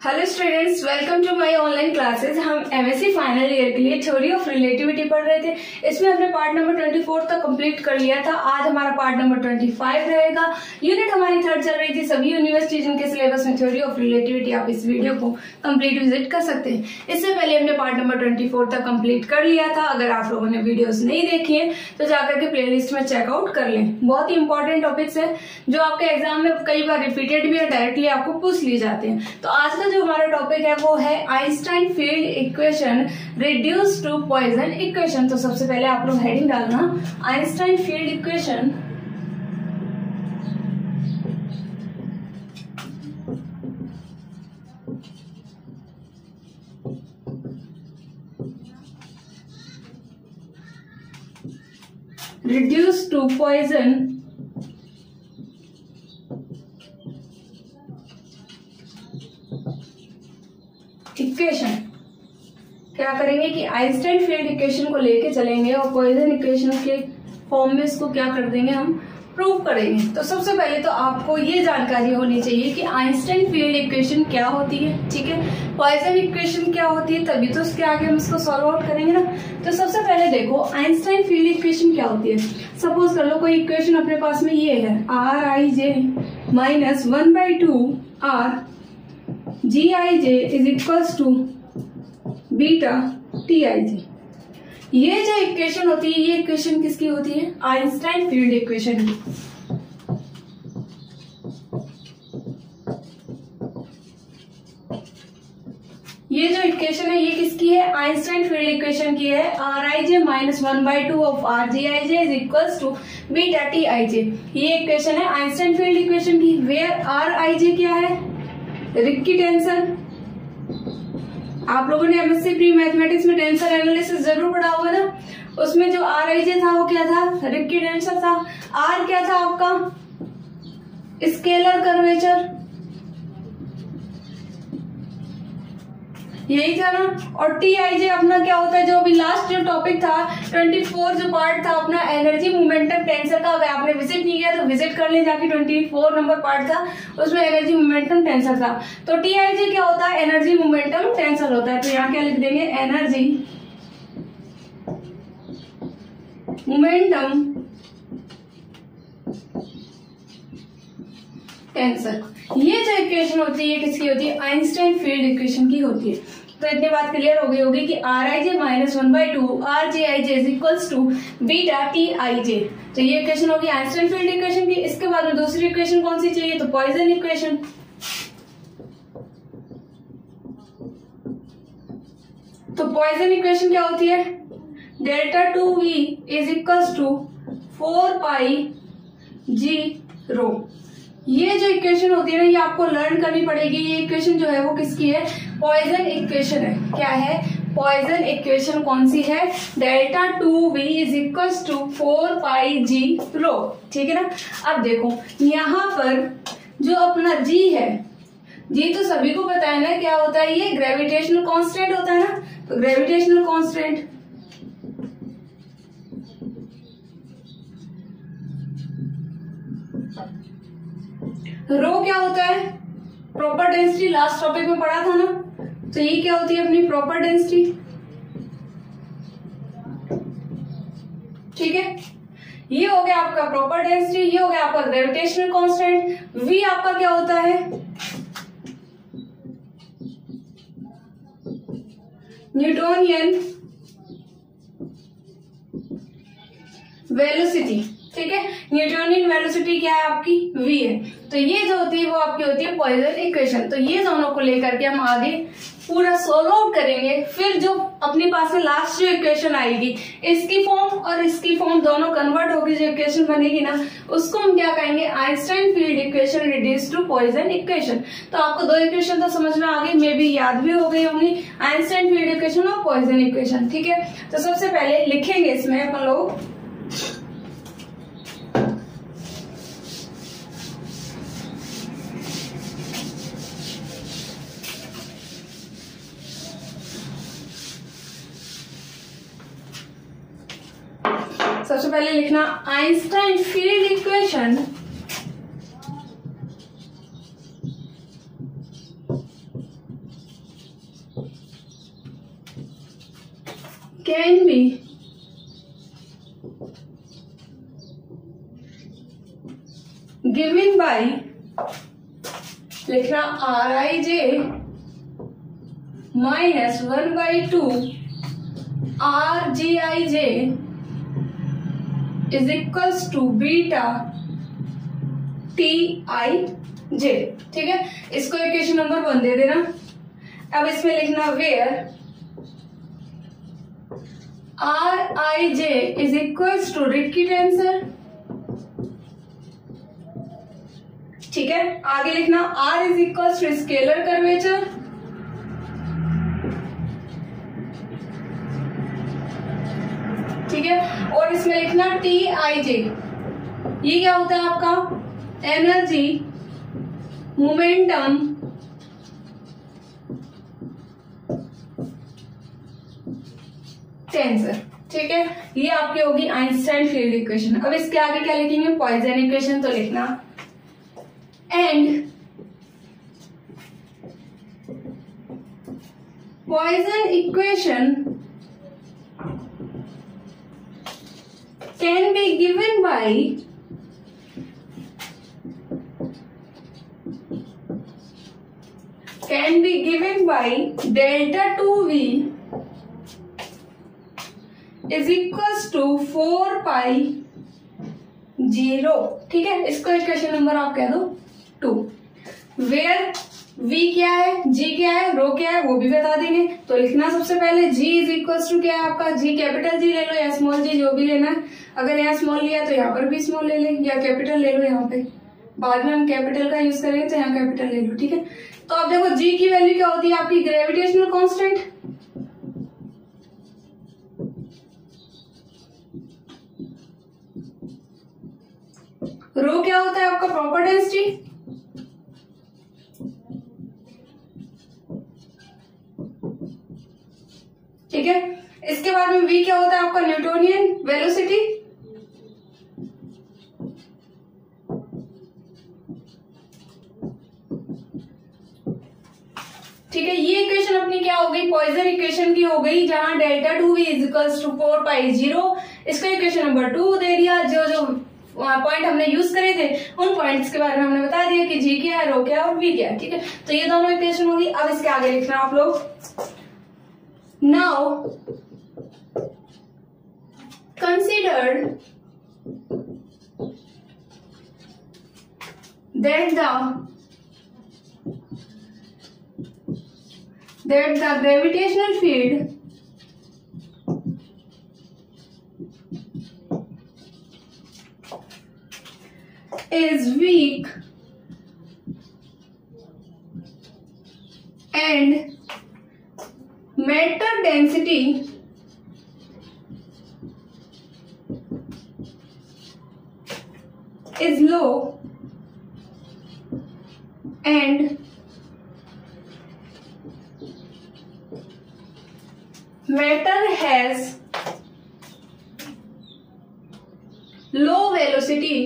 Hello students, welcome to my online classes. हम MSc final year के लिए theory of relativity पढ़ रहे थे। इसमें हमने पार्ट नंबर 24 तक कंप्लीट कर लिया था। आज हमारा पार्ट नंबर 25 रहेगा। यूनिट हमारी थर्ड चल रही थी। सभी यूनिवर्सिटी जिनके सिलेबस में थ्योरी ऑफ रिलेटिविटी, आप इस वीडियो को कंप्लीट विजिट कर सकते हैं। इससे पहले हमने पार्ट नंबर 24 तक कंप्लीट कर लिया था। अगर आप लोगों ने वीडियोस नहीं देखी है तो जाकर के प्लेलिस्ट में चेकआउट कर लें। बहुत ही इंपॉर्टेंट टॉपिक्स है जो आपके एग्जाम में कई बार रिपीटेड भी और डायरेक्टली आपको पूछ ली जाते हैं। तो आज का जो हमारा टॉपिक है वो है Einstein field equation reduce to Poisson equation. तो सबसे पहले आप लोग हेडिंग डालना Einstein field equation reduce to Poisson equation. क्या करेंगे कि आइंस्टाइन फील्ड इक्वेशन को लेके चलेंगे और पॉइसन इक्वेशन के फॉर्म में इसको क्या कर देंगे, हम प्रूव करेंगे। तो सबसे पहले तो आपको ये जानकारी होनी चाहिए कि आइंस्टाइन फील्ड इक्वेशन क्या होती है, ठीक है। पॉइसन इक्वेशन क्या होती है, तभी तो उसके आगे हम इसको सॉल्व आउट करेंगे ना। तो सबसे पहले देखो आइंस्टाइन फील्ड इक्वेशन क्या होती है। सपोज कर लो कोई इक्वेशन अपने पास में ये है, R I J minus 1/2 R G I J is equals to beta T I J. ये जो इक्वेशन होती है, ये इक्वेशन किसकी होती है, आइंस्टाइन फील्ड इक्वेशन की। ये जो इक्वेशन है ये किसकी है, आइंस्टाइन फील्ड इक्वेशन की है। R I J minus 1/2 of R G I J is equals to beta T I J. ये इक्वेशन है आइंस्टाइन फील्ड इक्वेशन की। वेयर आर आई जे क्या है, रिक्की टेंसर। आप लोगों ने एमएससी प्री मैथमेटिक्स में टेंसर एनालिसिस जरूर पढ़ा होगा ना। उसमें जो आर आई जे था वो क्या था, रिक्की टेंसर था। आर क्या था आपका, स्केलर कर्वेचर, यही था ना। और टी आई जे अपना क्या होता है, जो अभी लास्ट जो टॉपिक था 24 जो पार्ट था अपना एनर्जी मोमेंटम टेंसर का। अगर आपने विजिट नहीं किया तो विजिट कर ले जाके, 24 नंबर पार्ट था उसमें एनर्जी मोमेंटम टेंसर था। तो टी आई जे क्या होता है, एनर्जी मोमेंटम टेंसर होता है। तो यहाँ क्या लिख देंगे, एनर्जी मोमेंटम टेंसर। ये जो इक्वेशन होती है ये किसकी होती है, आइंस्टाइन फील्ड इक्वेशन की होती है। तो इतनी बात क्लियर हो गई होगी कि R I J minus 1/2 R J I J is equals to beta T I J. तो ये इक्वेशन होगी आइंस्टाइन फील्ड इक्वेशन की। इसके बाद में दूसरी इक्वेशन कौन सी चाहिए, तो पॉइसन इक्वेशन। तो पॉइसन इक्वेशन क्या होती है, delta 2v is equals to 4 pi G rho. ये जो इक्वेशन होती है ना ये आपको लर्न करनी पड़ेगी। ये इक्वेशन जो है वो किसकी है, पॉइसन इक्वेशन है। क्या है, पॉइसन इक्वेशन कौन सी है, delta 2v is equals to 4 pi G rho, ठीक है ना। अब देखो यहाँ पर जो अपना g है, जी तो सभी को पता है ना क्या होता है, ये ग्रेविटेशनल कांस्टेंट होता है ना। तो ग्रेविटेशनल कांस्टेंट रो क्या होता है, प्रॉपर डेंसिटी। लास्ट टॉपिक में पढ़ा था ना। तो ये क्या होती है अपनी प्रॉपर डेंसिटी, ठीक है। ये हो गया आपका प्रॉपर डेंसिटी, ये हो गया आपका ग्रेविटेशनल कांस्टेंट। वी आपका क्या होता है, न्यूटोनियन वेलोसिटी, ठीक है। न्यूटोनियन वेलोसिटी क्या है आपकी, v है। तो ये जो होती है वो आपकी होती है पॉइसन इक्वेशन। तो ये दोनों को लेकर के हम आगे पूरा सोल्व आउट करेंगे। फिर जो अपने पास में लास्ट जो इक्वेशन आएगी, इसकी फॉर्म और इसकी फॉर्म दोनों कन्वर्ट होगी, जो इक्वेशन बनेगी ना उसको हम क्या कहेंगे, Einstein field equation reduce to Poisson equation. तो आपको दो इक्वेशन तो समझ में आ गई, मे बी याद भी हो गई होंगी, आइंस्टाइन फील्ड इक्वेशन और पॉइसन इक्वेशन, ठीक है। तो सबसे पहले लिखेंगे इसमें अपन लोग सबसे पहले लिखना Einstein field equation can be given by, लिखना Rij minus 1/2 Rgij is equals to beta Tij। ठीक है, इसको इक्वेशन नंबर 1 दे देना। अब इसमें लिखना where Rij is equals to Ricci tensor. ठीक है, आगे लिखना R is equals to scalar curvature. ठीक है, और इसमें लिखना Tij, ये क्या होता है आपका एनर्जी मोमेंटम टेंसर। ठीक है, ये आपकी होगी आइंस्टाइन फील्ड इक्वेशन। अब इसके आगे क्या लिखेंगे, पॉइजन इक्वेशन। तो लिखना and Poisson equation can be given by delta 2v is equals to 4 pi 0। ठीक है, इसको इक्वेशन नंबर आप कह दो 2। वेयर v क्या है, g क्या है, रो क्या है, वो भी बता देंगे। तो लिखना सबसे पहले g इज इक्वल्स टू क्या है आपका, g कैपिटल G ले लो या स्मॉल g, जो भी लेना है। अगर यहाँ स्मॉल लिया तो यहाँ पर भी स्मॉल ले ले, या कैपिटल ले लो यहाँ पे, बाद में हम कैपिटल का यूज करेंगे तो यहाँ कैपिटल ले लो। ठीक है, तो अब देखो g की वैल्यू क्या होती है आपकी, ग्रेविटेशनल कांस्टेंट। रो क्या होता है आपका, प्रॉपर डेंसिटी। ठीक है, इसके बाद में v क्या होता है आपका, न्यूटोनियन वेलोसिटी। ठीक है, ये इक्वेशन अपनी क्या हो गई, पॉइजन इक्वेशन की हो गई, जहां delta 2v is equals to 4 pi 0। इसको इक्वेशन नंबर 2 दे दिया। जो जो पॉइंट हमने यूज करे थे उन पॉइंट्स के बारे में हमने बता दिया कि g क्या है, रो क्या है और v क्या है। ठीक है, तो ये दोनों इक्वेशन होगी। अब इसके आगे लिखना आप लोग, now considered that the gravitational field is weak and matter density is low and matter has low velocity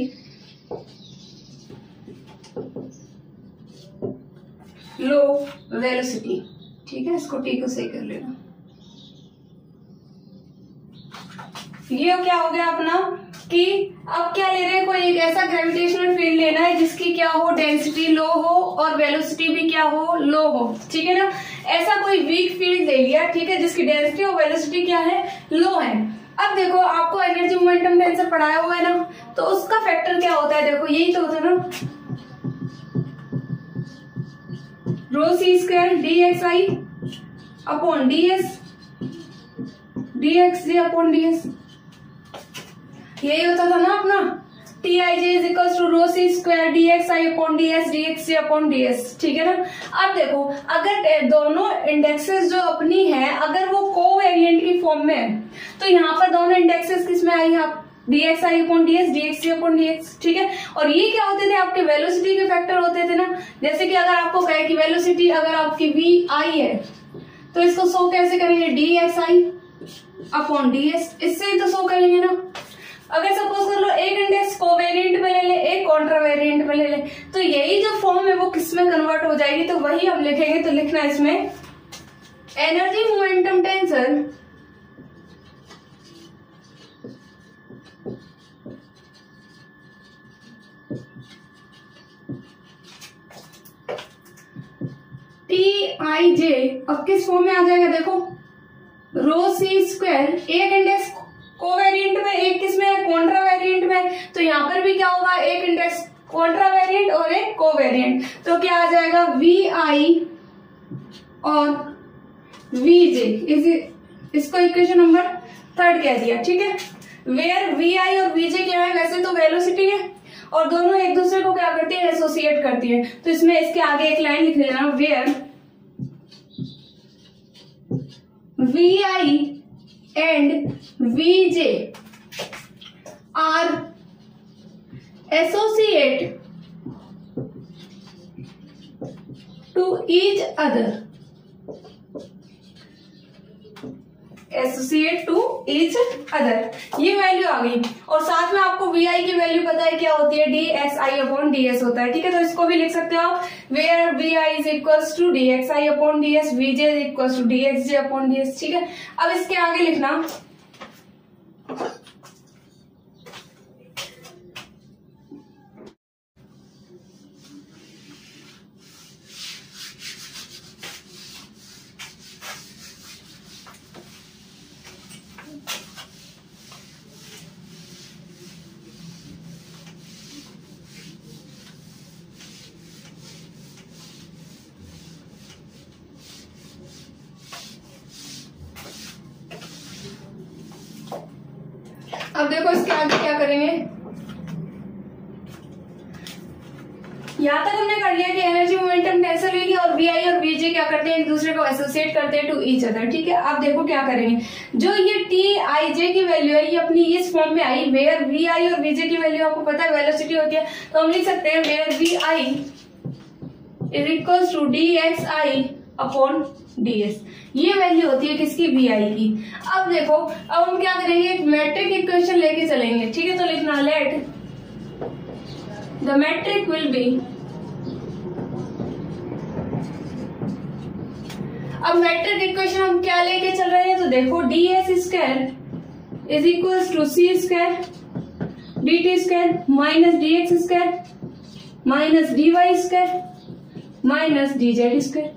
ठीक है, इसको टी को सही कर लेना। ये क्या हो गया अपना कि अब क्या ले रहे हैं, कोई एक ऐसा ग्रेविटेशनल फील्ड लेना है जिसकी क्या हो, डेंसिटी लो हो और वेलोसिटी भी क्या हो, लो हो। ठीक है ना, ऐसा कोई वीक फील्ड ले लिया, ठीक है, जिसकी डेंसिटी और वेलोसिटी क्या है, लो है। अब देखो आपको एनर्जी मोमेंटम टेंसर पढ़ाया हुआ है ना, तो उसका फैक्टर क्या होता है, देखो यही तो होता है ना, rho C square D X I upon D S D X G upon D S, यही होता था ना अपना। T I J is equal to rho C square D X I upon D S D X G upon D S. ठीक है ना, अब देखो अगर दोनों इंडेक्सेस जो अपनी है अगर वो कोवेरिएंट की फॉर्म में है तो यहाँ पर दोनों इंडेक्सेस किसमें आई, आप D X I upon D S D X G upon D X. ठीक है, और ये क्या होते थे आपके वेलोसिटी के फैक्टर होते थे ना। जैसे कि अगर आपको कहे कि वेलोसिटी अगर आपकी वी आई है तो इसको शो कैसे करेंगे, D X I upon D S, इससे ही तो शो करेंगे ना। अगर सपोज कर लो एक इंडेक्स कोवेरिएंट पे ले ले, एक कॉन्ट्रावेरिएंट पे ले ले, तो यही जो फॉर्म है वो किसमें कन्वर्ट हो जाएगी, तो वही हम लिखेंगे। तो लिखना इसमें एनर्जी मोमेंटम टेंसर Tij अब किस फॉर्म में आ जाएगा, देखो रो सी स्क्वायर, एक इंडेक्स कोवेरिएंट में, एक किस में है, कॉन्ट्रावेरिएंट में, तो यहाँ पर भी क्या होगा, एक इंडेक्स कॉन्ट्रावेरिएंट और एक कोवेरिएंट, तो क्या आ जाएगा Vi और Vj, इसको इक्वेशन नंबर 3 कह दिया, ठीक है। वेयर Vi और Vj क्या है, वैसे तो वेलोसिटी है और दोनों एक दूसरे को क्या करती है, एसोसिएट करती है, तो इसमें इसके आगे एक लाइन लिख लेना, where Vi and Vj are associate to each other, associate to each other, ये वैल्यू आ गई। और साथ में आपको Vi की वैल्यू पता है क्या होती है, dxi अपॉन ds होता है, ठीक है। तो इसको भी लिख सकते हो आप, where Vi is equals to dxi upon ds, Vj is equals to dxj upon ds, ठीक है। अब इसके आगे लिखना अब देखो इसके आगे क्या करेंगे, यहां तक हमने कर लिया कि एनर्जी मोमेंटम टेंसर ले लिया और Vi और Vj क्या करते हैं, एक दूसरे को एसोसिएट करते हैं टू ईच अदर, ठीक है। अब देखो क्या करेंगे, जो ये Tij की वैल्यू है ये अपनी इस फॉर्म में आई, वेयर Vi और Vj की वैल्यू आपको पता है वेलोसिटी होती है, तो हम लिख सकते हैं where Vi is equals to dxi upon ds, ये वैल्यू होती है किसकी, Vi की। अब देखो अब हम क्या करेंगे, एक मैट्रिक इक्वेशन लेके चलेंगे, ठीक है। तो लिखना let the metric will be, अब मैट्रिक इक्वेशन हम क्या लेके चल रहे हैं, तो देखो ds square is equals to c square dt square minus dx square minus dy square minus dz square,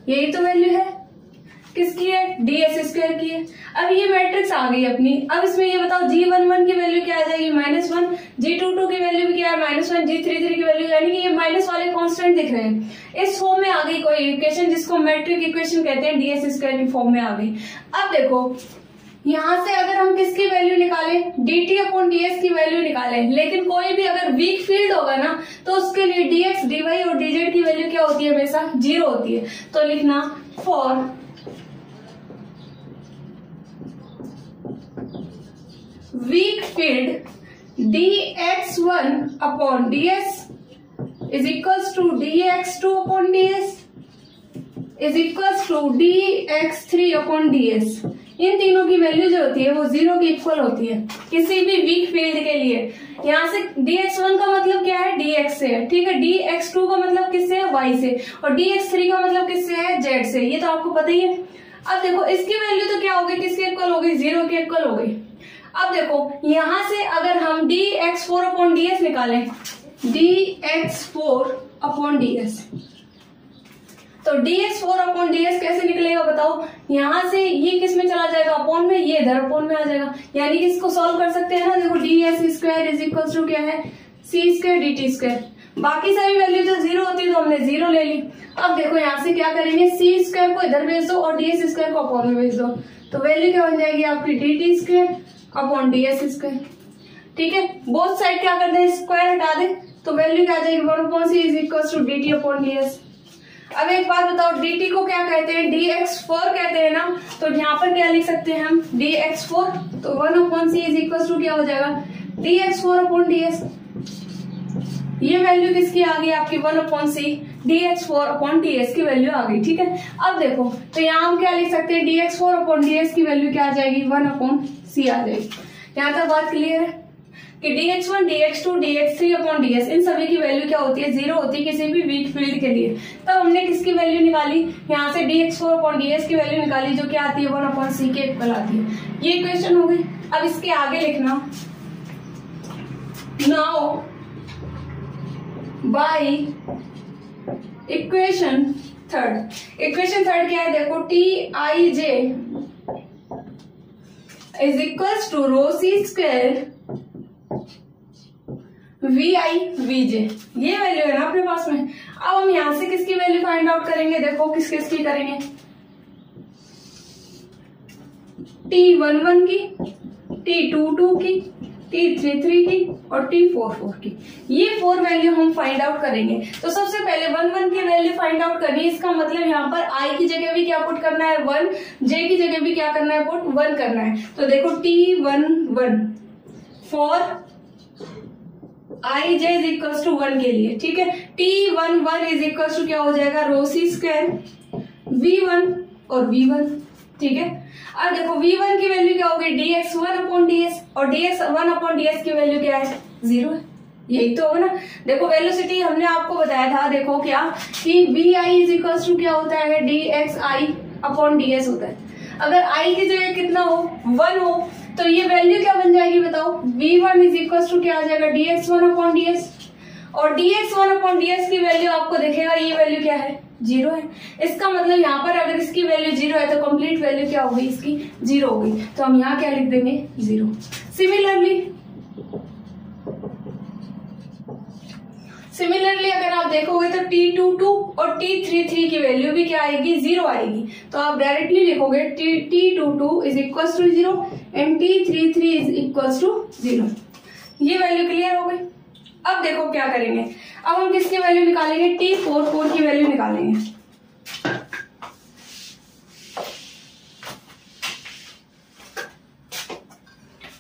यही तो वैल्यू है किसकी है, ds स्क्वायर की है। अब ये मैट्रिक्स आ गई अपनी, अब इसमें ये बताओ G11 की वैल्यू क्या आ जाएगी, -1, G22 की वैल्यू भी क्या है, -1, G33 की वैल्यू, यानी कि ये माइनस वाले कांस्टेंट दिख रहे हैं। इस फॉर्म में आ गई कोई इक्वेशन जिसको मैट्रिक इक्वेशन कहते हैं, ds स्क्वायर की फॉर्म में आ गई। अब देखो यहां से अगर हम किसकी वैल्यू निकालें, dt अपॉन ds की वैल्यू निकालें, लेकिन कोई भी अगर वीक फील्ड होगा ना तो उसके लिए dx dy और dz की वैल्यू क्या होती है, हमेशा 0 होती है। तो लिखना for weak field dx1 upon ds is equals to dx2 upon ds is equals to dx3 upon ds, इन तीनों की वैल्यू जो होती है वो 0 की इक्वल होती है किसी भी वीक फील्ड के लिए। यहाँ से dx1 का मतलब क्या है, dx से है, ठीक है। dx2 का मतलब किससे है, y से, और dx3 का मतलब किससे है, z से, ये तो आपको पता ही है। अब देखो इसकी वैल्यू तो क्या होगी, किसके इक्वल हो गई, 0 के इक्वल हो गई। अब देखो यहां से अगर हम dx4 अपॉन ds निकालें, dx4 अपॉन ds, तो dx4 अपॉन ds कैसे निकलेगा बताओ, यहां से ये किस में चला जाएगा, अपॉन में, ये इधर अपॉन में आ जाएगा, यानी कि इसको सॉल्व कर सकते हैं ना। देखो ds square is equal to क्या है, c स्क्वायर dt स्क्वायर, बाकी सारी वैल्यू तो 0 होती है तो हमने 0 ले ली। अब देखो यहाँ से क्या करेंगे, c स्क्वायर को इधर भेज दो और ds स्क्वायर को अपॉन में भेज दो, तो वैल्यू क्या बन जाएगी आपकी, dt square upon ds square, ठीक है। बोथ साइड क्या कर दे, स्क्वायर हटा दे, तो वैल्यू क्या आ जाएगी, 1/c is equal to dt upon ds। अब एक बात बताओ, dt को क्या कहते हैं, dx4 कहते हैं ना, तो यहाँ पर क्या लिख सकते हैं हम, dx4, तो 1/c इज इक्वल टू क्या हो जाएगा, dx4 अपॉन ds, ये वैल्यू किसकी आ गई आपकी, 1/c dx4 अपॉन ds की वैल्यू आ गई, ठीक है। अब देखो तो यहाँ हम क्या लिख सकते हैं, dx4 अपॉन ds की वैल्यू क्या आ जाएगी, 1/c आ जाएगी। यहाँ तक बात क्लियर है कि dx1, dx2, dx3 upon ds इन सभी की वैल्यू क्या होती है, 0 होती है किसी भी वीक फील्ड के लिए। तब हमने किसकी वैल्यू निकाली, यहाँ से dx4 अपॉन ds की वैल्यू निकाली जो क्या आती है, 1/c के इक्वल आती है। ये इक्वेशन हो गई। अब इसके आगे लिखना, now by equation third. Equation third क्या है देखो, T I J is equals to rho C square V I V J, ये वैल्यू है ना अपने पास में। अब हम यहां से किसकी वैल्यू फाइंड आउट करेंगे, देखो किस किस की करेंगे, T11 की, T22 की, T33 की और T44 की, ये 4 वैल्यू हम फाइंड आउट करेंगे। तो सबसे पहले 11 की वैल्यू फाइंड आउट करनी है, इसका मतलब यहाँ पर I की जगह भी क्या पुट करना है 1, J की जगह भी क्या करना है पुट 1 करना है। तो देखो T11 for I J is equal to 1 के लिए, ठीक है। T11 इज इक्वल टू क्या हो जाएगा, रो सी स्क्वायर V1 और V1, ठीक है। अब देखो V1 की वैल्यू क्या होगी, dx1 अपॉन ds, और dx1 अपॉन ds की वैल्यू क्या है 0 है, यही तो होगा ना। देखो वेलोसिटी हमने आपको बताया था, देखो क्या कि vi इज इक्वल टू क्या होता है dxi अपॉन ds होता है। अगर i की जगह कितना हो 1 हो तो ये वैल्यू क्या बन जाएगी बताओ, v1 इज इक्वल टू क्या आ जाएगा dx1 अपॉन ds, और dx1 अपॉन ds की वैल्यू आपको दिखेगा ये वैल्यू क्या है 0 है। इसका मतलब यहाँ पर अगर इसकी वैल्यू 0 है तो कंप्लीट वैल्यू क्या होगी इसकी 0 होगी, तो हम यहाँ क्या लिख देंगे 0। सिमिलरली अगर आप देखोगे तो T22 और T33 की वैल्यू भी क्या आएगी 0 आएगी, तो आप डायरेक्टली लिखोगे T22 is equal to 0 and T33 is equal to 0। ये वैल्यू क्लियर हो गई। अब देखो क्या करेंगे, अब हम किसकी वैल्यू निकालेंगे, T44 की वैल्यू निकालेंगे।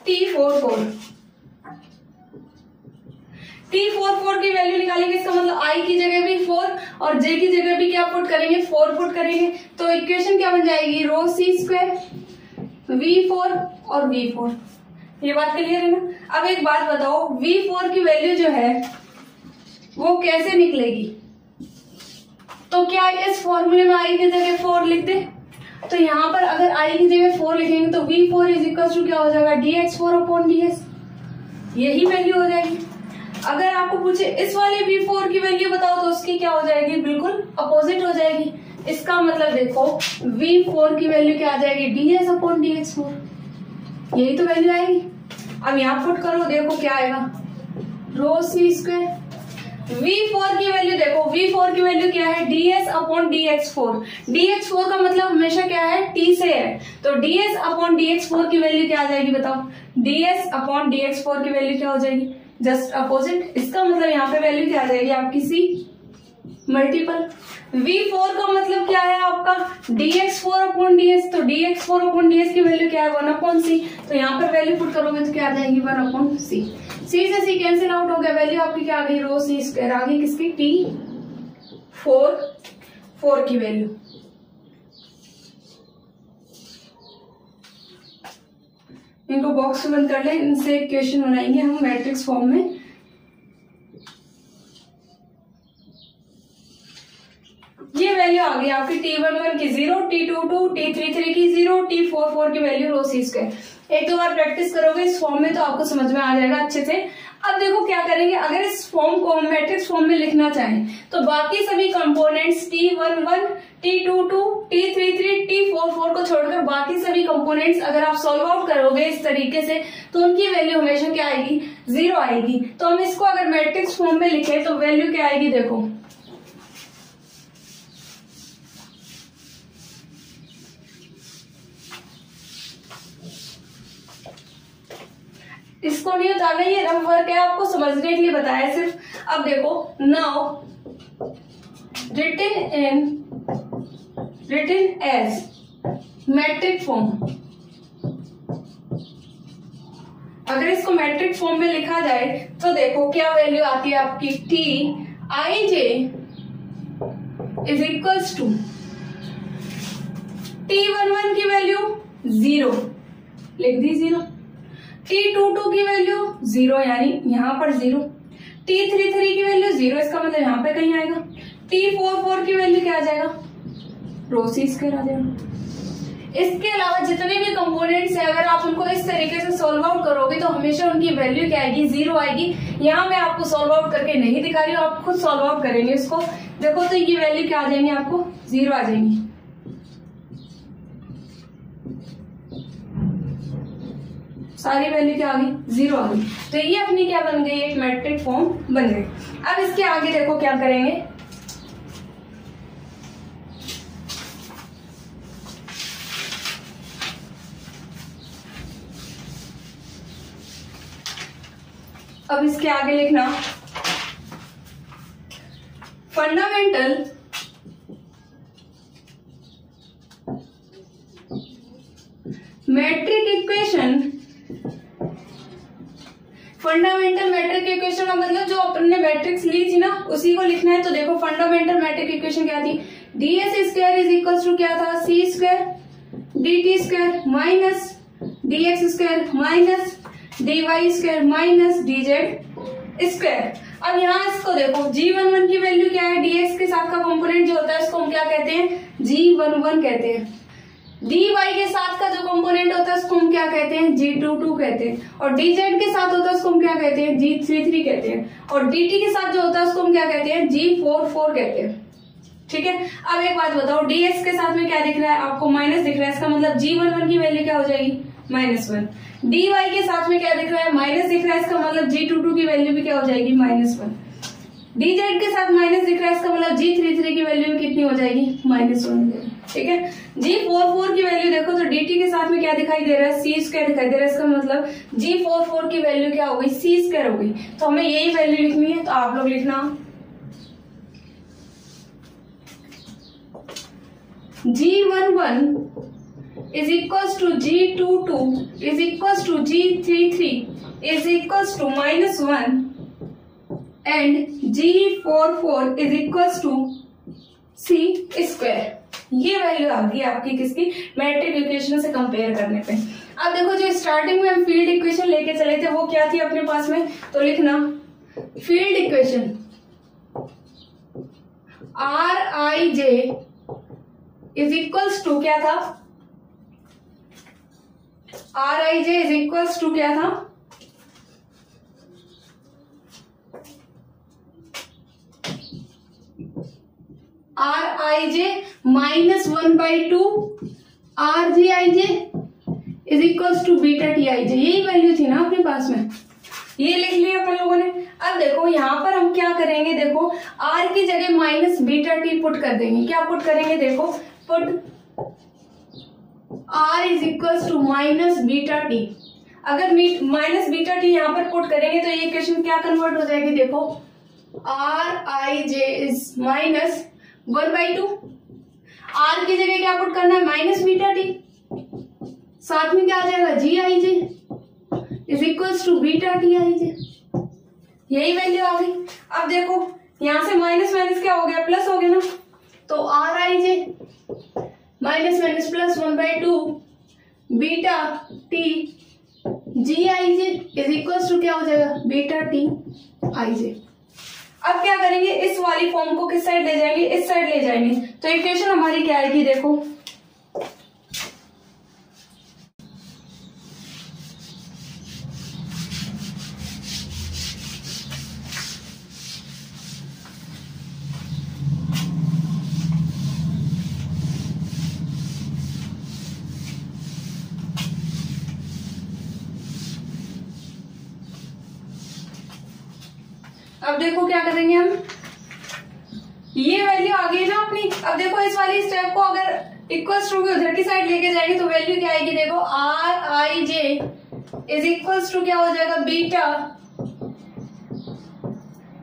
T44 की वैल्यू निकालेंगे, इसका मतलब I की जगह भी 4 और J की जगह भी क्या पुट करेंगे 4 पुट करेंगे। तो इक्वेशन क्या बन जाएगी, रो सी स्क्वायर V4 और V4। ये बात क्लियर है ना। अब एक बात बताओ, V4 की वैल्यू जो है वो कैसे निकलेगी, तो क्या इस फॉर्मूले में I की जगह 4 लिख दे, तो यहाँ पर अगर I की जगह 4 लिखेंगे तो V4 इज इक्वल टू क्या हो जाएगा dx4 अपॉन ds, यही वैल्यू हो जाएगी। अगर आपको पूछे इस वाले V4 की वैल्यू बताओ तो उसकी क्या हो जाएगी, बिल्कुल अपोजिट हो जाएगी। इसका मतलब देखो V4 की वैल्यू क्या आ जाएगी ds अपॉन dx4, यही तो वैल्यू आएगी। अब यहाँ पुट करो, देखो क्या आएगा, रो सी स्क्वायर V4 की वैल्यू देखो, V4 की वैल्यू क्या है ds अपॉन dx4। dx4 का मतलब हमेशा क्या है t से है, तो ds अपॉन dx4 की वैल्यू क्या आ जाएगी बताओ, ds अपॉन dx4 की वैल्यू क्या हो जाएगी जस्ट अपोजिट। इसका मतलब यहाँ पे वैल्यू क्या आ जाएगी आपकी c मल्टीपल। V4 का मतलब क्या है आपका dx4 अपॉन ds, तो dx4 अपॉन ds की वैल्यू क्या है 1 अपॉन c, तो यहाँ पर वैल्यू पुट करोगे तो क्या आ जाएगी 1 अपॉन c। सी से सी कैंसिल आउट हो गया, वैल्यू आपकी क्या आ गई रो सी स्क्वायर आ गई, किसकी T4 की वैल्यू। इनको बॉक्स में बंद कर ले, इनसे क्वेश्चन बनाएंगे हम मैट्रिक्स फॉर्म में। ये वैल्यू आ गई आपकी T11 की 0, T22, T33 की 0, T44 की वैल्यू रो सी स्क्वायर। एक दो बार प्रैक्टिस करोगे इस फॉर्म में तो आपको समझ में आ जाएगा अच्छे से। अब देखो क्या करेंगे, अगर इस फॉर्म को मैट्रिक्स फॉर्म में लिखना चाहें तो बाकी सभी components T11, T22, T33, T44 को छोड़कर बाकी सभी कंपोनेंट्स अगर आप सॉल्व आउट करोगे इस तरीके से तो उनकी वैल्यू हमेशा क्या आएगी 0 आएगी। तो हम इसको अगर मैट्रिक्स फॉर्म में लिखे तो वैल्यू क्या आएगी, देखो इसको नहीं उतारना, ये रफ वर्क है, आपको समझने के लिए बताया सिर्फ। अब देखो now written as metric form, अगर इसको मैट्रिक फॉर्म में लिखा जाए तो देखो क्या वैल्यू आती है आपकी T ij is equals to T11 की वैल्यू 0 लिख दी 0, T22 की वैल्यू 0 यानी यहाँ पर 0, T33 की वैल्यू 0, इसका मतलब यहाँ पे कहीं आएगा, T44 की वैल्यू क्या आ जाएगा रो सी स्क्वायर आ जाएगा। इसके अलावा जितने भी कंपोनेंट्स है अगर आप उनको इस तरीके से सॉल्व आउट करोगे तो हमेशा उनकी वैल्यू क्या आएगी 0 आएगी। यहाँ मैं आपको सॉल्व आउट करके नहीं दिखा रही हूँ, आप खुद सॉल्व आउट करेंगे इसको। देखो तो ये वैल्यू क्या आ जाएंगी आपको 0 आ जाएंगी। सारी वैल्यू क्या आ गई 0 आ गई। तो ये अपनी क्या बन गई, एक मैट्रिक फॉर्म बन गई। अब इसके आगे देखो क्या करेंगे, अब इसके आगे लिखना fundamental metric equation. Fundamental metric equation का मतलब जो अपन ने मैट्रिक्स ली थी ना उसी को लिखना है। तो देखो फंडामेंटल मैट्रिक इक्वेशन क्या थी, ds square is equal to क्या था, c square dt square minus dx square minus dy square minus dz square. अब यहाँ इसको देखो g11 की वैल्यू क्या है, dx के साथ का कंपोनेंट जो होता है इसको हम क्या कहते हैं, g11 कहते हैं। dy के साथ का जो कंपोनेंट होता है उसको हम क्या कहते हैं, g22 कहते हैं। और dz के साथ होता है उसको हम क्या कहते हैं, g33 कहते हैं। और dt के साथ जो होता है उसको हम क्या कहते हैं, g44 कहते हैं। ठीक है, अब एक बात बताओ, dx के साथ में क्या दिख रहा है आपको, माइनस दिख रहा है, इसका मतलब g11 की वैल्यू क्या हो जाएगी, -1। dy के साथ में क्या दिख रहा है, माइनस दिख रहा है, इसका मतलब g22 की वैल्यू भी क्या हो जाएगी, -1। dz के साथ माइनस दिख रहा है, इसका मतलब g33 की वैल्यू भी कितनी हो जाएगी, -1। ठीक है, g44 की वैल्यू देखो तो dt के साथ में क्या दिखाई दे रहा है, c स्क्वायर दिखाई दे रहा है, इसका मतलब g44 की वैल्यू क्या हो गई, c स्क्वायर हो गई। तो हमें यही वैल्यू लिखनी है। तो आप लोग लिखना g11 is equals to g22 is equals to g33 is equals to -1 and g44 is equals to c square. ये वैल्यू आ गई आपकी किसकी, मैट्रिक इक्वेशन से कंपेयर करने पे। अब देखो जो स्टार्टिंग में हम फील्ड इक्वेशन लेके चले थे वो क्या थी अपने पास में, तो लिखना field equation Rij is equals to क्या था, Rij इज इक्वल्स टू क्या था, Rij -1/2 Rgij is equals to beta Tij। यही वैल्यू थी ना अपने पास में, ये लिख लिया अपन लोगों ने। अब देखो यहाँ पर हम क्या करेंगे, देखो r की जगह माइनस बीटा टी पुट कर देंगे। क्या पुट करेंगे, देखो put r is equals to minus beta T. अगर माइनस बीटा टी यहाँ पर पुट करेंगे तो ये इक्वेशन क्या कन्वर्ट हो जाएगी, देखो Rij इज -1/2। r की जगह क्या पुट करना है, माइनस बीटा टी, साथ में क्या आ जाएगा Gij is equals to beta Tij। यही वैल्यू आ गई। अब देखो यहां से माइनस माइनस क्या हो गया, प्लस हो गया ना। तो Rij -+ 1/2 beta T Gij is equals to क्या हो जाएगा, बीटा Tij। अब क्या करेंगे, इस वाली फॉर्म को किस साइड ले जाएंगे, इस साइड ले जाएंगे। तो इक्वेशन हमारी क्या आएगी, देखो अब देखो क्या करेंगे हम, ये वैल्यू आ गई ना अपनी। अब देखो इस वाली स्टेप को अगर इक्वल्स टू के उधर की साइड लेके जाएंगे तो वैल्यू क्या आएगी, देखो Rij इज इक्वल्स टू क्या हो जाएगा, beta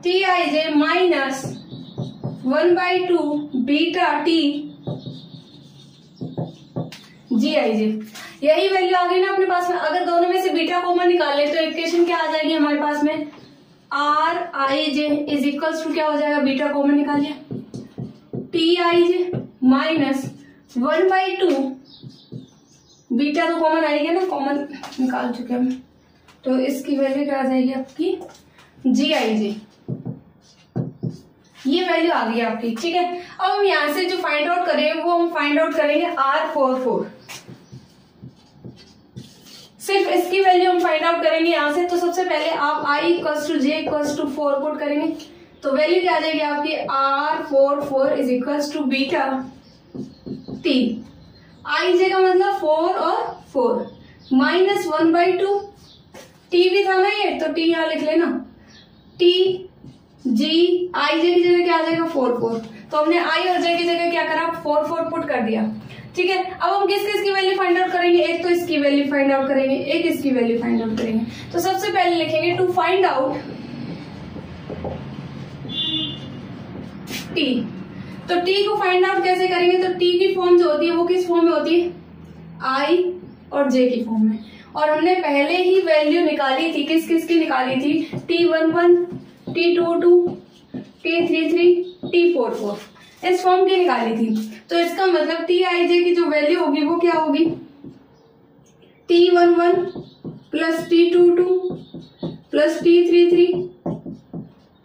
Tij minus 1/2 beta T Gij। यही वैल्यू आ गई ना अपने पास में। अगर दोनों में से बीटा कॉमन निकाल ले तो इक्वेशन क्या आ जाएगी हमारे पास में, Rij इज इक्वल्स टू क्या हो जाएगा, बीटा कॉमन निकालिए, Tij माइनस 1/2 बीटा तो कॉमन आएगी ना, कॉमन निकाल चुके हम। तो इसकी वैल्यू क्या आ जाएगी आपकी, Gij। ये वैल्यू आ गई आपकी। ठीक है, अब हम यहां से जो फाइंड आउट करेंगे वो हम फाइंड आउट करेंगे R44। सिर्फ इसकी वैल्यू हम फाइंड आउट करेंगे यहां से। तो सबसे पहले आप i = j = 4 पुट करेंगे। तो वैल्यू क्या आ जाएगी आपकी R44 is equals to beta T। IJ का मतलब 4 और 4 -1/2 T भी था ना ये, तो T यहाँ लिख लेना। T G IJ की जगह क्या आ जाएगा 4 तो हमने I और J की जगह क्या करा 4 पुट कर दिया। ठीक है, अब हम किस किस की वैल्यू फाइंड आउट करेंगे, एक तो इसकी वैल्यू फाइंड आउट करेंगे, एक इसकी वैल्यू फाइंड आउट करेंगे। तो सबसे पहले लिखेंगे टू फाइंड आउट T। तो T को फाइंड आउट कैसे करेंगे, तो T की फॉर्म जो होती है वो किस फॉर्म में होती है, I और J की फॉर्म में। और हमने पहले ही वैल्यू निकाली थी, किस किस की निकाली थी, T11 T22 T33 T44 इस फॉर्म की निकाली थी। तो इसका मतलब Tij की जो वैल्यू होगी वो क्या होगी, T11 plus T22 plus T33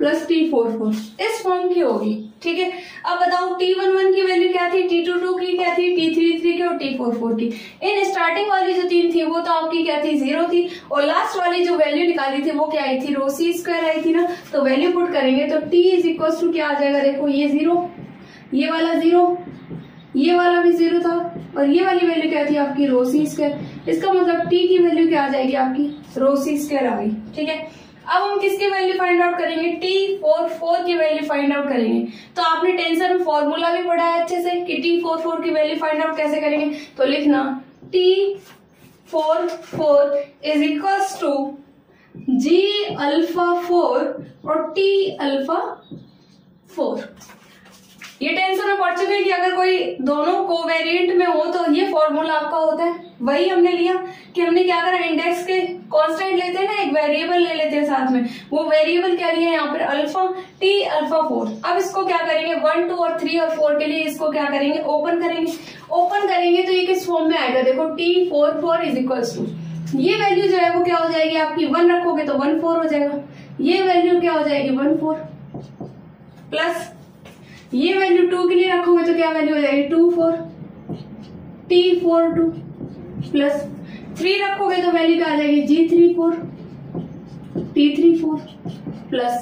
plus T44 इस फॉर्म की होगी। ठीक है, अब बताओ T11 की वैल्यू क्या थी, T22 की क्या थी, T33 की और T44 की। इन स्टार्टिंग वाली जो 3 थी वो तो आपकी क्या थी 0 थी, और लास्ट वाली जो वैल्यू निकाली थी वो क्या आई थी, रो सी स्क्वायर आई थी ना। तो वैल्यू पुट करेंगे तो T इज इक्वल टू क्या आ जाएगा, देखो ये 0, ये वाला 0, ये वाला भी 0 था, और ये वाली वैल्यू क्या थी आपकी रो सी स्क्वायर। इसका मतलब T की वैल्यू क्या आ जाएगी आपकी रो सी स्क्वायर आ गई। ठीक है, अब हम किसकी वैल्यू फाइंड आउट करेंगे, T44 की वैल्यू फाइंड आउट करेंगे। तो आपने टेंसर में फॉर्मूला भी पढ़ा है अच्छे से कि T44 की वैल्यू फाइंड आउट कैसे करेंगे। तो लिखना T44 is equals to G♯4 और T♯4। ये टेंसर में पढ़ चुके हैं कि अगर कोई दोनों कोवेरिएंट में हो तो ये फॉर्मूला आपका होता है। वही हमने लिया कि हमने क्या करा, इंडेक्स के कांस्टेंट लेते हैं ना, एक वेरिएबल ले लेते हैं साथ में, वो वेरिएबल क्या लिया यहाँ पर अल्फा T♯4। अब इसको क्या करेंगे 1 2 और 3 और 4 के लिए इसको क्या करेंगे ओपन करेंगे। ओपन करेंगे तो ये किस फॉर्म में आएगा, देखो T44 इज इक्वल्स टू, ये वैल्यू जो है वो क्या हो जाएगी आपकी 1 रखोगे तो 1 4 हो जाएगा, ये वैल्यू क्या हो जाएगी 1 4 प्लस ये वैल्यू 2 के लिए रखोगे तो क्या वैल्यू हो जाएगी 2 4 T42 प्लस 3 रखोगे तो वैल्यू क्या आ जाएगी G34 T34 प्लस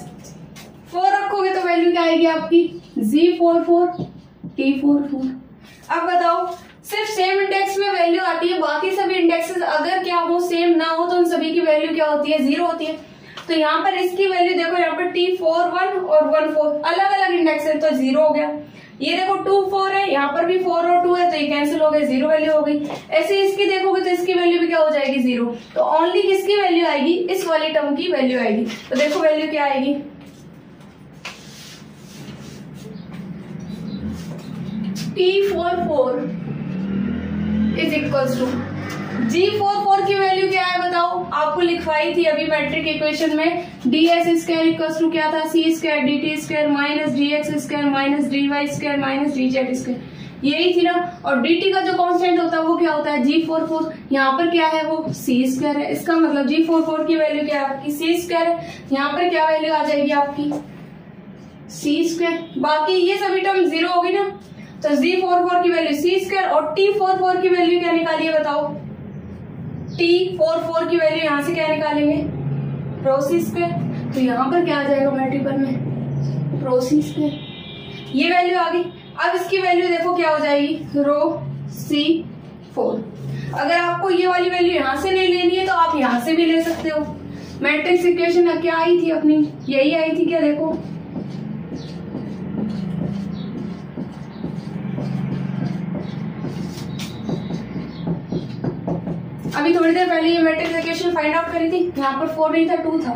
4 रखोगे तो वैल्यू क्या आएगी आपकी G44 T44। अब बताओ सिर्फ सेम इंडेक्स में वैल्यू आती है, बाकी सभी इंडेक्सेस अगर क्या हो सेम ना हो तो उन सभी की वैल्यू क्या होती है 0 होती है। तो यहाँ पर इसकी वैल्यू देखो, यहाँ पर T41 और 1 4 अलग अलग इंडेक्स है तो 0 हो गया। ये देखो 2 4 है, यहाँ पर भी 4 और 2 है तो ये कैंसिल हो गए, 0 वैल्यू हो गई। ऐसे इसकी देखोगे तो इसकी वैल्यू भी क्या हो जाएगी 0। तो ओनली किसकी वैल्यू आएगी, इस वाली टर्म की वैल्यू आएगी। तो देखो वैल्यू क्या आएगी, T44 is equals to G44 की वैल्यू क्या है बताओ, आपको लिखवाई थी अभी मैट्रिक इक्वेशन में, ds² इक्वल्स टू क्या था c² dt² minus dx² minus dy² minus dz², यही थी ना। और dt का जो कांस्टेंट होता है वो क्या होता है G44, यहाँ पर क्या है वो c² है। इसका मतलब G44 की वैल्यू क्या है आपकी c² है, यहाँ पर क्या वैल्यू आ जाएगी आपकी c²। बाकी ये सभी टर्म 0 होगी ना, तो G44 की वैल्यू c² और T44 की वैल्यू क्या निकाली है बताओ, T44 की वैल्यू यहां से क्या निकालेंगे रो c²। तो यहाँ पर क्या आ जाएगा मल्टीपल में रो c², ये वैल्यू आ गई। अब इसकी वैल्यू देखो क्या हो जाएगी रो c4। अगर आपको ये वाली वैल्यू यहां से नहीं लेनी है तो आप यहां से भी ले सकते हो। मैट्रिक्स इक्वेशन क्या आई थी अपनी, यही आई थी क्या, देखो अभी थोड़ी देर पहले ये मैट्रिक्स इक्वेशन फाइंड आउट करी थी, यहाँ पर 4 नहीं था 2 था।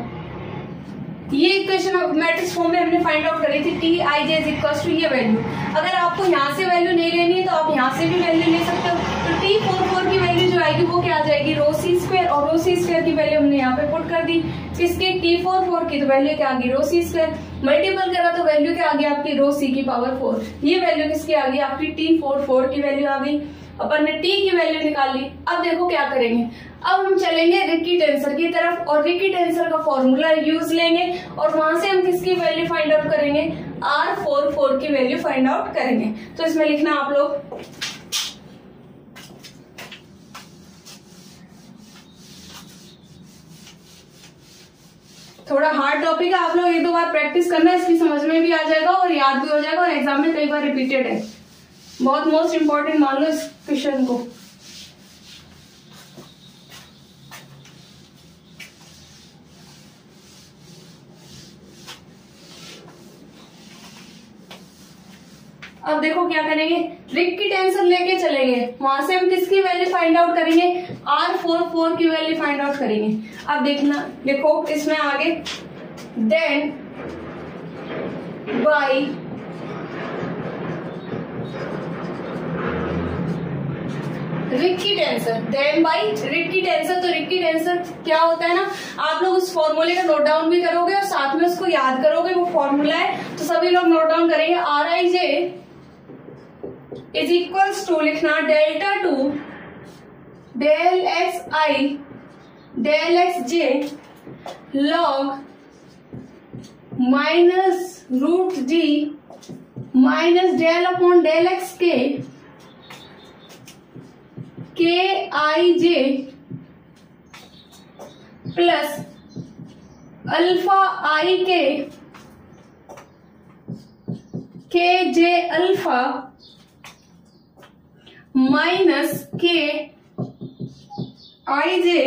ये इक्वेशन मैट्रिक्स फॉर्म में हमने फाइंड आउट करी थी Tij इज इक्वल टू ये वैल्यू। अगर आपको यहाँ से वैल्यू नहीं लेनी है तो आप यहाँ से भी वैल्यू ले सकते हो। तो T44 की वैल्यू जो आएगी वो क्या आ जाएगी रो c² और रो c² की वैल्यू हमने यहाँ पे पुट कर दी। किसकी T44 की, तो वैल्यू क्या आ गई रो c², मल्टीपल करा तो वैल्यू क्या आ गई आपकी रो c की पावर 4। ये वैल्यू किसकी आ गई आपकी T44 की वैल्यू आ गई। अपन ने T की वैल्यू निकाल ली। अब देखो क्या करेंगे, अब हम चलेंगे रिक्की टेंसर की तरफ और रिक्की टेंसर का फॉर्मूला यूज लेंगे और वहां से हम किसकी वैल्यू फाइंड आउट करेंगे R44 की वैल्यू फाइंड आउट करेंगे। तो इसमें लिखना आप लोग थोड़ा हार्ड टॉपिक है, आप लोग एक दो बार प्रैक्टिस करना, इसकी समझ में भी आ जाएगा और याद भी हो जाएगा और एग्जाम में कई बार रिपीटेड है। बहुत मोस्ट इंपॉर्टेंट मान लो इस क्वेश्चन को। अब देखो क्या करेंगे, रिक की टेंशन लेके चलेंगे, वहां से हम किसकी वैल्यू फाइंड आउट करेंगे, R44 की वैल्यू फाइंड आउट करेंगे। अब देखना, देखो इसमें आगे देन बाई रिक की टेंशन, देन बाई रिक की टेंशन। तो रिक की टेंशन क्या होता है ना, आप लोग उस फॉर्मूले का नोट डाउन भी करोगे और साथ में उसको याद करोगे, वो फॉर्मूला है तो सभी लोग नोट डाउन करेंगे। Rij इज इक्वल्स टू लिखना delta two del X I del X J log minus root G minus del upon del x K I J plus alpha आई के जे अल्फा माइनस के I J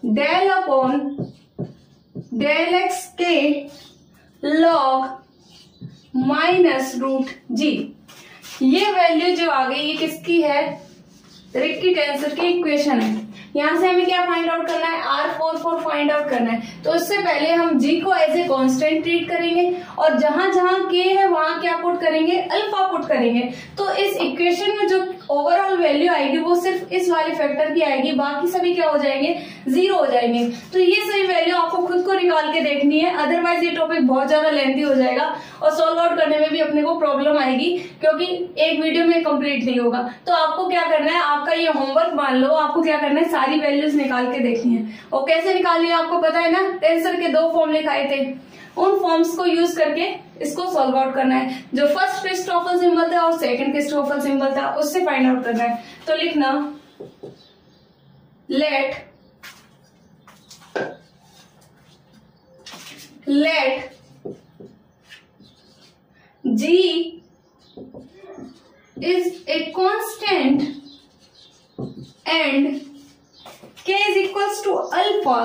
del upon del x के log minus root जी। ये value जो आ गई ये किसकी है, रिक की टेंसर की इक्वेशन है। यहां से हमें क्या फाइंड आउट करना है, R44 फाइंड आउट करना है। तो इससे पहले हम G को एज ए कांस्टेंट ट्रीट करेंगे और जहां जहां K है वहां क्या पुट करेंगे, अल्फा पुट करेंगे। तो इस इक्वेशन में जो ओवरऑल वैल्यू आएगी वो सिर्फ इस वाले फैक्टर की आएगी, बाकी सभी क्या हो जाएंगे, जीरो हो जाएंगे। तो ये सही वैल्यू आपको खुद को निकाल के देखनी है, अदरवाइज ये टॉपिक बहुत ज्यादा लेंथी हो जाएगा और सॉल्व आउट करने में भी अपने को प्रॉब्लम आएगी, क्योंकि एक वीडियो में कंप्लीट नहीं होगा। तो आपको क्या करना है, आपका ये होमवर्क मान लो, आपको क्या करना है, सारी वैल्यूज निकाल के देखनी है। और कैसे निकालनी है आपको पता है ना, टेंसर के 2 फॉर्म लिखाए थे, उन फॉर्म्स को यूज करके इसको सॉल्व आउट करना है। जो फर्स्ट क्रिस्टोफर सिंबल था और सेकंड क्रिस्टोफर सिंबल था उससे फाइंड आउट करना है। तो लिखना late G is a constant and K is equals to alpha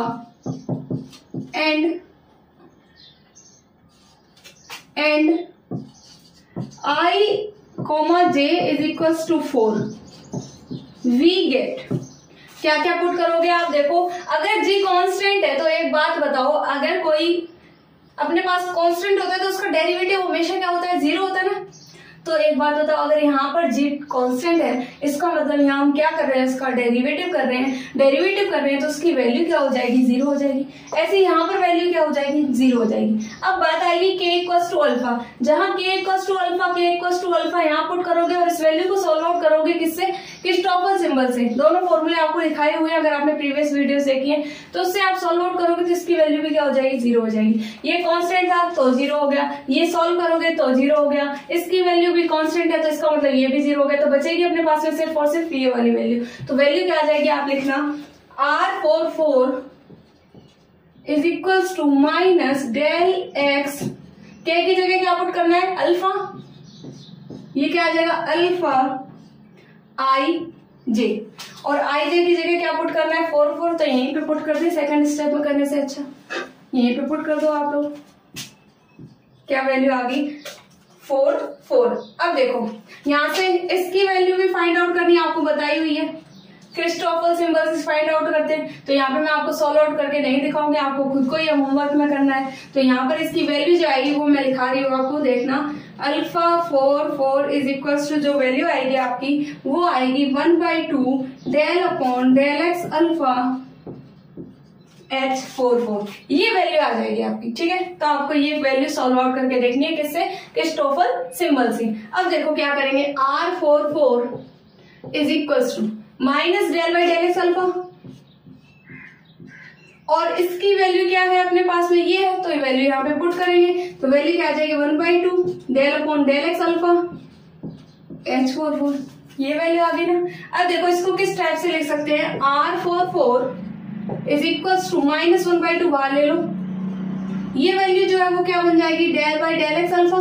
and I, J is equals to 4. We get क्या क्या पुट करोगे आप, देखो अगर G कांस्टेंट है तो एक बात बताओ, अगर कोई अपने पास कांस्टेंट होता है तो उसका डेरिवेटिव हमेशा क्या होता है, जीरो होता है ना। तो एक बात बताओ, अगर यहाँ पर G कांस्टेंट है इसका मतलब यहाँ हम क्या कर रहे हैं, इसका डेरिवेटिव कर रहे हैं, तो उसकी वैल्यू क्या हो जाएगी, जीरो हो जाएगी। ऐसे यहाँ पर वैल्यू क्या हो जाएगी, जीरो हो जाएगी। अब बात आएगी K इक्वल्स टू अल्फा, जहां K इक्वल्स टू अल्फा यहाँ पुट करोगे और इस वैल्यू को सॉल्व आउट करोगे किससे, क्रिस्टोफर सिंबल से। दोनों फॉर्मूले आपको दिखाए हुए हैं, अगर आपने प्रीवियस वीडियो देखी है तो उससे आप सॉल्व आउट करोगे तो इसकी वैल्यू भी क्या हो जाएगी, जीरो हो जाएगी। ये कांस्टेंट था तो जीरो हो गया, ये सॉल्व करोगे तो जीरो हो गया, इसकी वैल्यू भी कांस्टेंट है तो इसका मतलब ये भी जीरो हो गया। तो बचेगी अपने पास में सिर्फ और सिर्फ ये वाली वैल्यू। तो वैल्यू क्या आ जाएगी, आप लिखना R44 is equals to minus del x, के की जगह क्या पुट करना है, अल्फा, ये क्या आ जाएगा, अल्फा आई जे, और आई जे की जगह क्या पुट करना है, 44, तो यहीं पे पुट कर दे, सेकंड स्टेप में करने से अच्छा यहीं पे पुट कर दो आप लोग। क्या वैल्यू आ गई, 4। अब देखो यहाँ से इसकी वैल्यू भी फाइंड आउट करनी आपको बताई हुई है, क्रिस्टोफर सिंबल से फाइंड आउट करते हैं। तो यहाँ पे मैं आपको सॉल्व आउट करके नहीं दिखाऊंगी, आपको खुद को ये होमवर्क में करना है। तो यहाँ पर इसकी वैल्यू जो आएगी वो मैं लिखा रही हूँ, आपको देखना, अल्फा 44 इज इक्वल्स टू जो वैल्यू आएगी आपकी वो आएगी 1/2 del upon del x alpha H44, ये वैल्यू आ जाएगी आपकी। ठीक है, तो आपको ये वैल्यू सॉल्व आउट करके देखनी है, किससे, क्रिस्टोफर सिंबल से। अब देखो क्या करेंगे, R44 is equals to minus del by del x alpha, और इसकी वैल्यू क्या है अपने पास में, ये है, तो ये वैल्यू यहाँ पे पुट करेंगे। तो वैल्यू क्या आ जाएगी, 1/2 del upon del x alpha H44, ये वैल्यू आ गई ना। अब देखो इसको किस टाइप से लिख सकते हैं, R44 is equals to minus 1/2 बाहर ले लो, ये वैल्यू जो है वो क्या बन जाएगी, del by del x alpha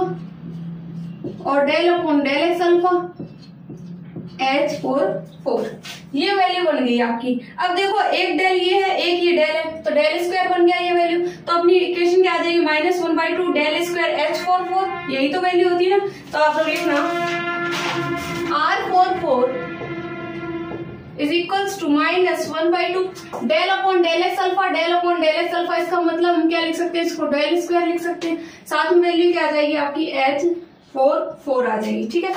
और del upon del x alpha H4 ये वैल्यू बन गई आपकी। अब देखो एक डेल ये है, एक ये डेल है, तो डेल स्क्वायर बन गया ये वैल्यू। तो अपनी इक्वेशन क्या आ जाएगी, -1/2 डेल स्क्वायर H44, यही तो वैल्यू होती है ना। तो आप लोग लिखना R44 is equals to -1/2 del upon del x alpha, del upon del x alpha. इसका मतलब हम क्या लिख सकते हैं, इसको डेल स्क्वायर लिख सकते हैं। साथ में वैल्यू क्या आ जाएगी आपकी H44 आ जाएगी। ठीक है,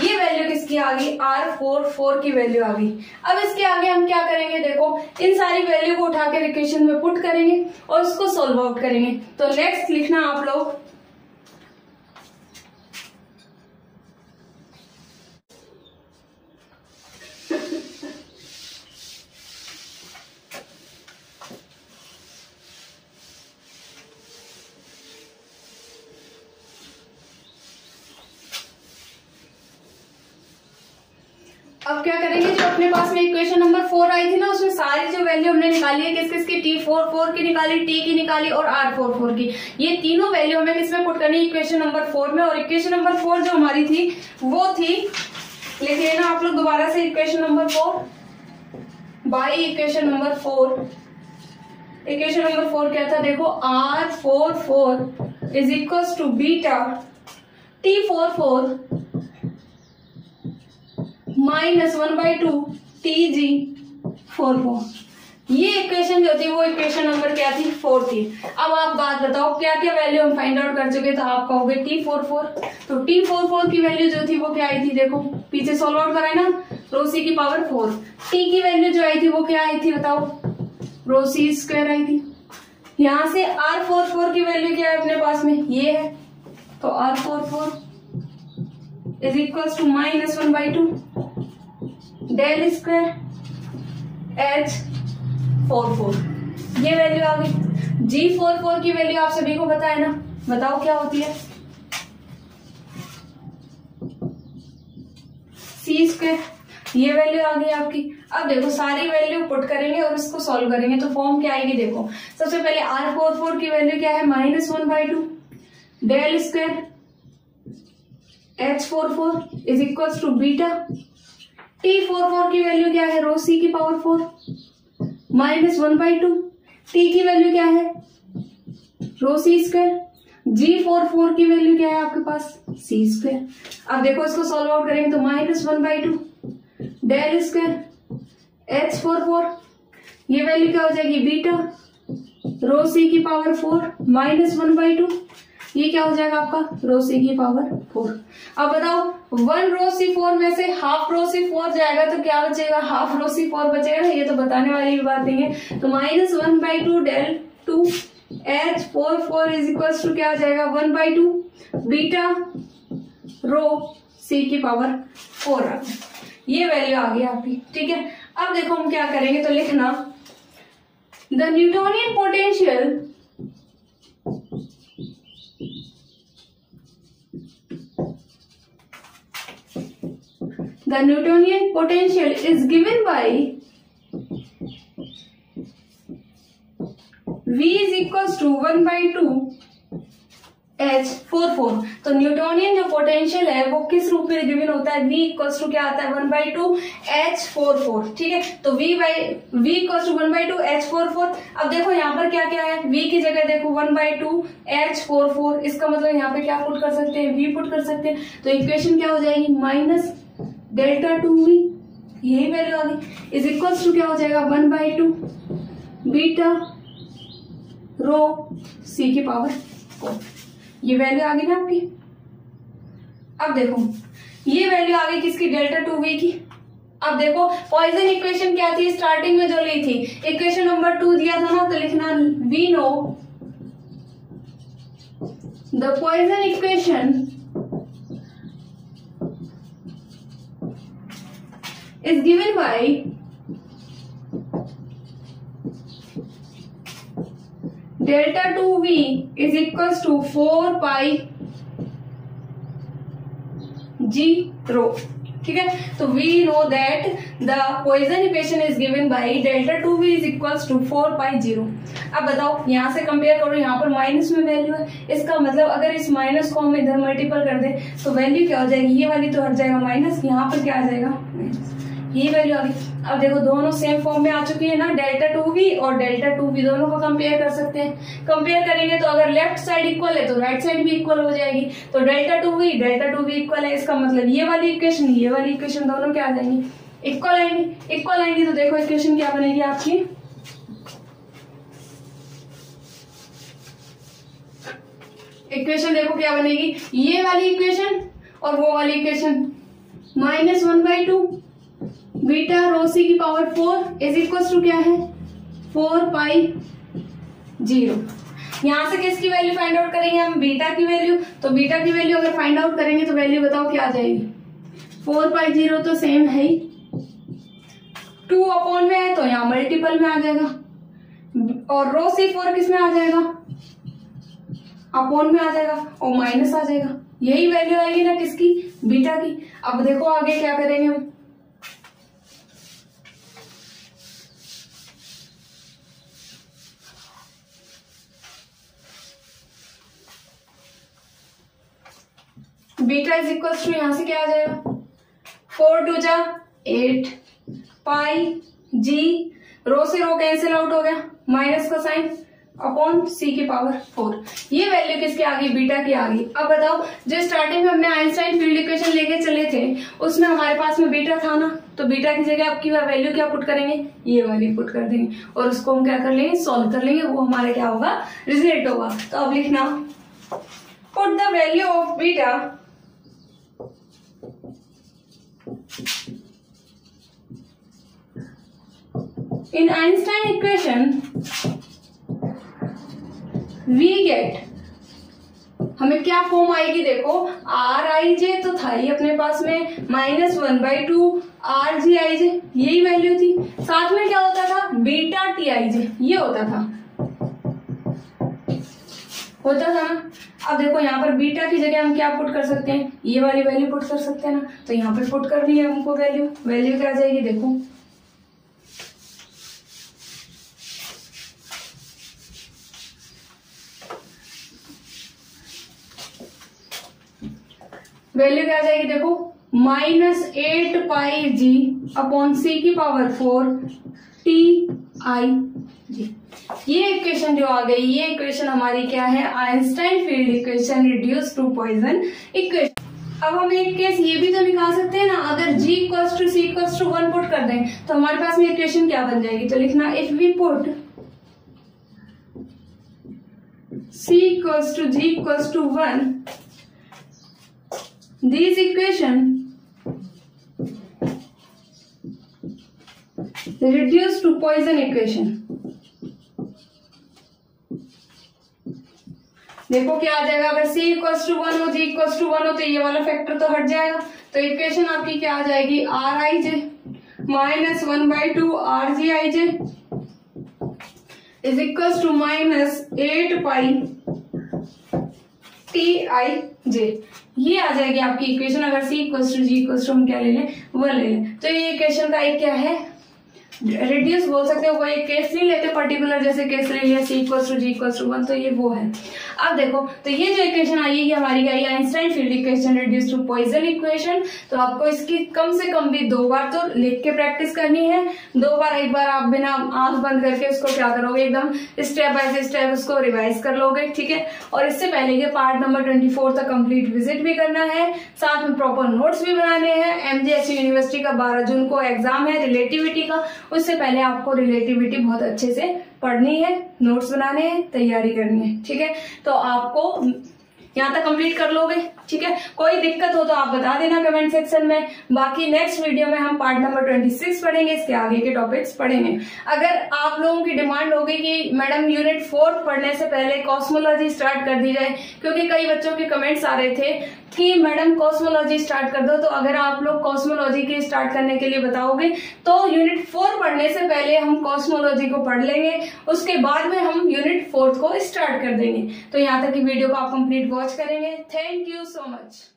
ये वैल्यू किसकी आ गई, R44 की वैल्यू आ गई। अब इसके आगे हम क्या करेंगे, देखो इन सारी वैल्यू को उठाकर इक्वेशन में पुट करेंगे और उसको सोल्व आउट करेंगे। तो नेक्स्ट लिखना आप लोग अब क्या करेंगे, जो अपने पास में इक्वेशन नंबर 4 आई थी ना, उसमें सारी जो वैल्यू हमने निकाली है किस किस की, T44 की निकाली, T की निकाली और R44 की, ये तीनों वैल्यू हमें किसमें पुट करनी है, इक्वेशन नंबर 4 में। और इक्वेशन नंबर 4 जो हमारी थी वो थी, लिख लेना आप लोग दोबारा से, equation number 4 by equation number 4। Equation number 4 क्या था, देखो R44 is equal to beta T44 -1/2 TG44। ये इक्वेशन जो थी वो इक्वेशन नंबर क्या थी, 4 थी। अब आप बात बताओ क्या क्या वैल्यू हम फाइंड आउट कर चुके, तो आप कहोगे T44। तो T44 की वैल्यू जो थी वो क्या आई थी, देखो पीछे सॉल्व आउट कराए ना, रो सी की पावर 4। T की वैल्यू जो आई थी वो क्या आई थी बताओ, रो सी स्क्वायर आई थी। यहां से R44 की वैल्यू क्या है अपने पास में, ये है। तो R44 is equal to -1/2 del square H44, ये वैल्यू आ गई। G44 की वैल्यू आप सभी को पता है ना, बताओ क्या होती है, C स्क्वायर, ये वैल्यू आ गई आपकी। अब देखो सारी वैल्यू पुट करेंगे और इसको सॉल्व करेंगे तो फॉर्म क्या आएगी, देखो सबसे पहले R44 की वैल्यू क्या है, -1/2 del square H44 is equal to beta T44 की वैल्यू क्या है, रो सी की पावर 4 -1/2 T की वैल्यू क्या है, रो सी स्क्वायर। G44 की वैल्यू क्या है आपके पास, C स्क्वायर। अब देखो इसको सॉल्व आउट करेंगे तो -1/2 डेल स्क्वायर H44, ये वैल्यू क्या हो जाएगी, बीटा रो सी की पावर 4 -1/2, ये क्या हो जाएगा आपका, रो सी की पावर 4। अब बताओ 1 रो सी 4 में से हाफ रो सी 4 जाएगा तो क्या बचेगा, हाफ रो सी 4 बचेगा, ये तो बताने वाली बात नहीं है। तो -1/2 del 2 H44 is equal to क्या आ जाएगा, 1/2 बीटा रो सी की पावर 4 आ गई, ये वैल्यू आ गई आपकी। ठीक है, अब देखो हम क्या करेंगे, तो लिखना the Newtonian potential is given by V is equals to 1/2 H44। तो न्यूटोनियन जो पोटेंशियल है वो किस रूप में गिवन होता है, V इक्वल्स टू क्या आता है, 1/2 H44। ठीक है, तो V इक्वल्स टू 1/2 H44। अब देखो यहाँ पर क्या क्या है, V की जगह देखो 1/2 H44, इसका मतलब यहाँ पे क्या पुट कर सकते हैं, V पुट कर सकते हैं। तो इक्वेशन क्या हो जाएगी, -Δ2V, यही वैल्यू आ गई, इज इक्वल्स टू क्या हो जाएगा, 1/2 बीटा रो सी की पावर 4, ये वैल्यू आ गई ना आपकी। अब देखो ये वैल्यू आ गई किसकी, Δ2V की। अब देखो पॉइजन इक्वेशन क्या थी, स्टार्टिंग में जो ली थी, इक्वेशन नंबर 2 दिया था ना, तो लिखना we know the Poisson equation is given by Δ2V is equals to 4 pi G rho। ठीक है। तो we know that the Poisson equation is given by delta 2v is equals to 4π0। अब बताओ यहाँ से कंपेयर करो, यहाँ पर माइनस में वैल्यू है, इसका मतलब अगर इस माइनस को हम इधर मल्टीपल कर दे तो वैल्यू क्या हो जाएगी, ये वाली तो हट जाएगा माइनस, यहाँ पर क्या आ जाएगा ये वैल्यू आ गई। अब देखो दोनों सेम फॉर्म में आ चुकी है ना, डेल्टा 2v और डेल्टा 2v दोनों को कंपेयर कर सकते हैं। कंपेयर करेंगे तो अगर लेफ्ट साइड इक्वल है तो राइट साइड भी इक्वल हो जाएगी। तो डेल्टा 2v इक्वल है, इसका मतलब ये वाली इक्वेशन दोनों क्या आ जाएंगी, इक्वल आएंगी। तो देखो इक्वेशन क्या बनेगी आपकी, इक्वेशन देखो क्या बनेगी, ये वाली इक्वेशन और वो वाली इक्वेशन, -1/2 बीटा रो सी की पावर 4 इज इक्वल टू क्या है 4π0। यहां से किसकी वैल्यू फाइंड आउट करेंगे हम, बीटा की वैल्यू। तो बीटा की वैल्यू अगर फाइंड आउट करेंगे तो वैल्यू बताओ क्या आ जाएगी, 4π0 तो सेम है ही, 2 अपॉन में है तो यहाँ मल्टीपल में आ जाएगा, और रो सी 4 किस में आ जाएगा, अपॉन में आ जाएगा और माइनस आ जाएगा। यही वैल्यू आएगी ना किसकी, बीटा की। अब देखो आगे क्या करेंगे हम, बीटा इज इक्वल टू यहां से क्या आ जाएगा, 4 2 जा 8 पाई जी, रो से रो कैंसिल आउट हो गया, माइनस का साइन अपॉन सी की पावर 4। ये वैल्यू किसकी आ गई, बीटा की आ गई। अब बताओ जो स्टार्टिंग में हमने आइंस्टाइन फील्ड इक्वेशन लेके चले थे उसमें हमारे पास में बीटा था ना, तो बीटा की जगह आपकी वैल्यू क्या पुट करेंगे, ये वाली पुट कर देंगे और उसको हम क्या कर लेंगे, सॉल्व कर लेंगे, वो हमारा क्या होगा, रिजल्ट होगा। तो अब लिखना, put the value of beta in Einstein equation we get, हमें क्या फॉर्म आएगी देखो, आर आई जे तो था ही अपने पास में, -1/2 आर जी आई जे यही वैल्यू थी, साथ में क्या होता था, बीटा टी आई जे ये होता था ना। अब देखो यहाँ पर बीटा की जगह हम क्या पुट कर सकते हैं, ये वाली वैल्यू पुट कर सकते हैं ना, तो यहाँ पर पुट कर दी है हमको वैल्यू क्या आ जाएगी देखो, वैल्यू क्या आ जाएगी देखो, -8πg अपॉन सी की पावर 4 टी आई जी। ये इक्वेशन जो आ गई, ये इक्वेशन हमारी क्या है, Einstein field equation reduce to Poisson equation. अब हम एक केस ये भी तो निकाल सकते हैं ना, अगर G equals to C equals to 1 put कर दें तो हमारे पास में इक्वेशन क्या बन जाएगी, तो लिखना, if we put C equals to G equals to 1 this equation reduced to Poisson equation। देखो क्या आ जाएगा, अगर C इक्वल्स टू 1 हो, G इक्वल्स टू 1 हो तो ये वाला फैक्टर तो हट जाएगा, तो इक्वेशन आपकी क्या आ जाएगी, R I J -1/2 R G I J is equals to -8π T I J. ये आ जाएगी आपकी इक्वेशन, अगर C equals to G equals to हम क्या ले लें, 1 ले लें। तो ये इक्वेशन का एक क्या है, रेडियस बोल सकते हो, कोई एक केस नहीं लेते पर्टिकुलर, जैसे केस ले लिया C equals to G equals to 1, तो ये वो है। अब देखो तो ये जो इक्वेशन आई है हमारी आई Einstein field equation reduce to Poisson equation. तो आपको इसकी कम से कम भी 2 बार तो लिख के प्रैक्टिस करनी है, 2 बार, एक बार आप बिना आंख बंद करके उसको क्या करोगे, एकदम स्टेप बाय स्टेप उसको रिवाइज कर लोगे, ठीक है। और इससे पहले ये पार्ट नंबर 24 तक कंप्लीट विजिट भी करना है, साथ में प्रॉपर नोट्स भी बनाने हैं। MGSU यूनिवर्सिटी का 12 जून को एग्जाम है रिलेटिविटी का, उससे पहले आपको रिलेटिविटी बहुत अच्छे से पढ़नी है, नोट्स बनाने हैं, तैयारी करनी है, ठीक है। तो आपको यहाँ तक कंप्लीट कर लोगे, ठीक है। कोई दिक्कत हो तो आप बता देना कमेंट सेक्शन में। बाकी नेक्स्ट वीडियो में हम पार्ट नंबर 26 पढ़ेंगे, इसके आगे के टॉपिक्स पढ़ेंगे। अगर आप लोगों की डिमांड होगी कि मैडम यूनिट 4 पढ़ने से पहले कॉस्मोलॉजी स्टार्ट कर दी जाए, क्योंकि कई बच्चों के कमेंट्स आ रहे थे कि मैडम कॉस्मोलॉजी स्टार्ट कर दो, तो अगर आप लोग कॉस्मोलॉजी के स्टार्ट करने के लिए बताओगे तो यूनिट 4 पढ़ने से पहले हम कॉस्मोलॉजी को पढ़ लेंगे, उसके बाद में हम यूनिट 4 को स्टार्ट कर देंगे। तो यहाँ तक की वीडियो को आप कंप्लीट वॉच करेंगे। Thank you so much.